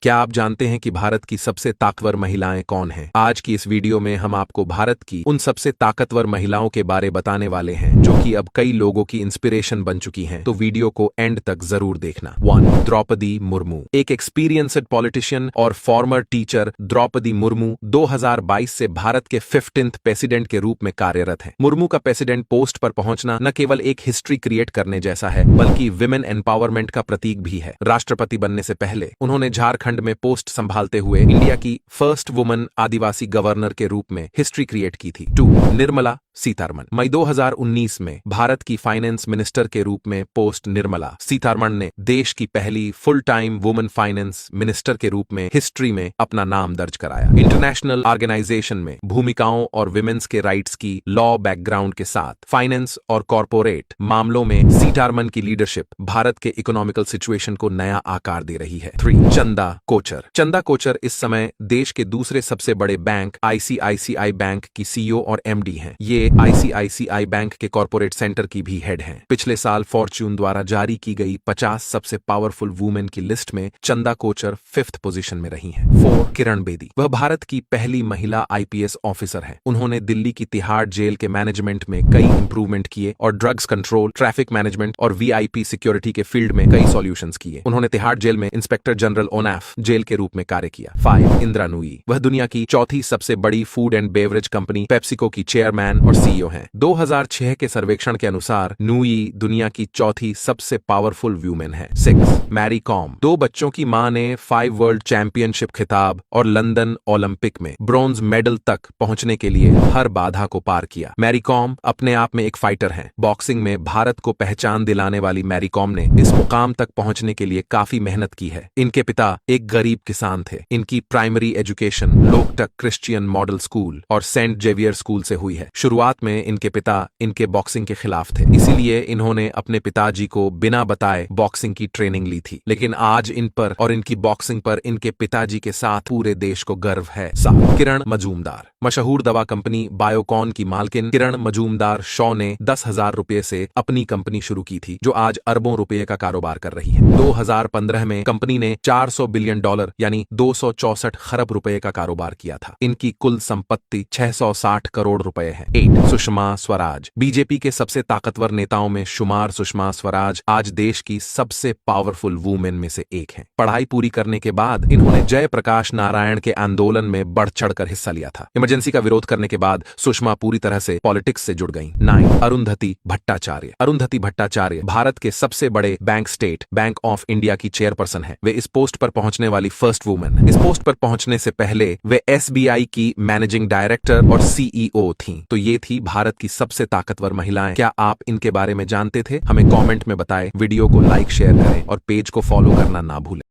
क्या आप जानते हैं कि भारत की सबसे ताकतवर महिलाएं कौन हैं? आज की इस वीडियो में हम आपको भारत की उन सबसे ताकतवर महिलाओं के बारे बताने वाले हैं जो कि अब कई लोगों की इंस्पिरेशन बन चुकी हैं। तो वीडियो को एंड तक जरूर देखना। 1. द्रौपदी मुर्मू। एक एक्सपीरियंस्ड पॉलिटिशियन और फॉर्मर टीचर द्रौपदी मुर्मू 2022 से भारत के 15th प्रेसिडेंट के रूप में कार्यरत हैं। मुर्मू का प्रेसिडेंट पोस्ट पर पहुंचना न केवल एक हिस्ट्री क्रिएट करने जैसा है बल्कि विमेन एम्पावरमेंट का प्रतीक भी है। राष्ट्रपति बनने से पहले उन्होंने झारखंड में पोस्ट संभालते हुए इंडिया की फर्स्ट वुमन आदिवासी गवर्नर के रूप में हिस्ट्री क्रिएट की थी। 2. निर्मला सीतारमण। मई 2019 में भारत की फाइनेंस मिनिस्टर के रूप में पोस्ट निर्मला सीतारमण ने देश की पहली full time woman finance minister के रूप में हिस्ट्री में अपना नाम दर्ज कराया। इंटरनेशनल ऑर्गेनाइजेशन में भूमिकाओं और विमेन्स के राइट्स की लॉ बैकग्राउंड के साथ फाइनेंस और कॉरपोरेट मामलों में सीतारमण की लीडरशिप भारत के इकोनॉमिकल सिचुएशन को नया आकार दे रही है। 3. चंदा कोचर। चंदा कोचर इस समय देश के दूसरे सबसे बड़े बैंक आईसीआईसीआई बैंक की सीईओ और एमडी हैं। ये आईसीआईसीआई बैंक के कॉर्पोरेट सेंटर की भी हेड हैं। पिछले साल फॉर्च्यून द्वारा जारी की गई 50 सबसे पावरफुल वुमेन की लिस्ट में चंदा कोचर 5th पोजीशन में रही हैं। 4. किरण बेदी। वह भारत की पहली महिला आईपीएस ऑफिसर है। उन्होंने दिल्ली की तिहाड़ जेल के मैनेजमेंट में कई इंप्रूवमेंट किए और ड्रग्स कंट्रोल, ट्रैफिक मैनेजमेंट और वीआईपी सिक्योरिटी के फील्ड में कई सॉल्यूशंस किए। उन्होंने तिहाड़ जेल में इंस्पेक्टर जनरल ओनाफ जेल के रूप में कार्य किया। 5. इंदिरा नूई। वह दुनिया की चौथी सबसे बड़ी food and beverage company PepsiCo की चेयरमैन और सीईओ हैं। 2006 के सर्वेक्षण के अनुसार नूई दुनिया की चौथी सबसे पावरफुल वुमेन है। 6. Mary com. 2 बच्चों की मां ने 5 वर्ल्ड चैंपियनशिप खिताब और लंदन ओलंपिक में ब्रॉन्ज मेडल तक पहुंचने के लिए हर बाधा को पार किया। मैरी कॉम अपने आप में एक फाइटर हैं। बॉक्सिंग में भारत को पहचान दिलाने वाली मैरी कॉम ने इस मुकाम तक पहुंचने के लिए काफी मेहनत की है। इनके पिता एक गरीब किसान थे। इनकी primary education Loktak Christian model school और सेंट जेवियर स्कूल से हुई है। शुरुआत में इनके पिता इनके बॉक्सिंग के खिलाफ थे, इसीलिए इन्होंने अपने पिताजी को बिना बताए बॉक्सिंग की ट्रेनिंग ली थी। लेकिन आज इन पर और इनकी बॉक्सिंग पर इनके पिताजी के साथ पूरे देश को गर्व है। 7. किरण मजूमदार। मशहूर दवा कंपनी बायोकॉन की मालकिन किरण मजूमदार शॉ ने 10,000 रुपये से अपनी कंपनी शुरू की थी जो आज अरबों रुपये का कारोबार कर रही है। 2015 में कंपनी ने $400 बिलियन यानी 264 खरब रुपए का कारोबार किया था। इनकी कुल संपत्ति 660 करोड़ रुपए है। 8. सुषमा स्वराज। बीजेपी के सबसे ताकतवर नेताओं में शुमार सुषमा स्वराज आज देश की सबसे पावरफुल वुमेन में से एक हैं। पढ़ाई पूरी करने के बाद इन्होंने जयप्रकाश नारायण के आंदोलन में बढ़ चढ़कर हिस्सा लिया था। इमरजेंसी का विरोध करने के बाद सुषमा पूरी तरह से पॉलिटिक्स से जुड़ गईं। 9. अरुंधति भट्टाचार्य। अरुंधति भट्टाचार्य भारत के सबसे बड़े bank state bank of India की चेयरपर्सन है। वे इस पोस्ट पर पहुंचने वाली फर्स्ट वुमेन। इस पोस्ट पर पहुंचने से पहले वे एसबीआई की मैनेजिंग डायरेक्टर और सीईओ थीं। तो ये थी भारत की सबसे ताकतवर महिलाएं। क्या आप इनके बारे में जानते थे? हमें कमेंट में बताएं। वीडियो को लाइक शेयर करें और पेज को फॉलो करना ना भूलें।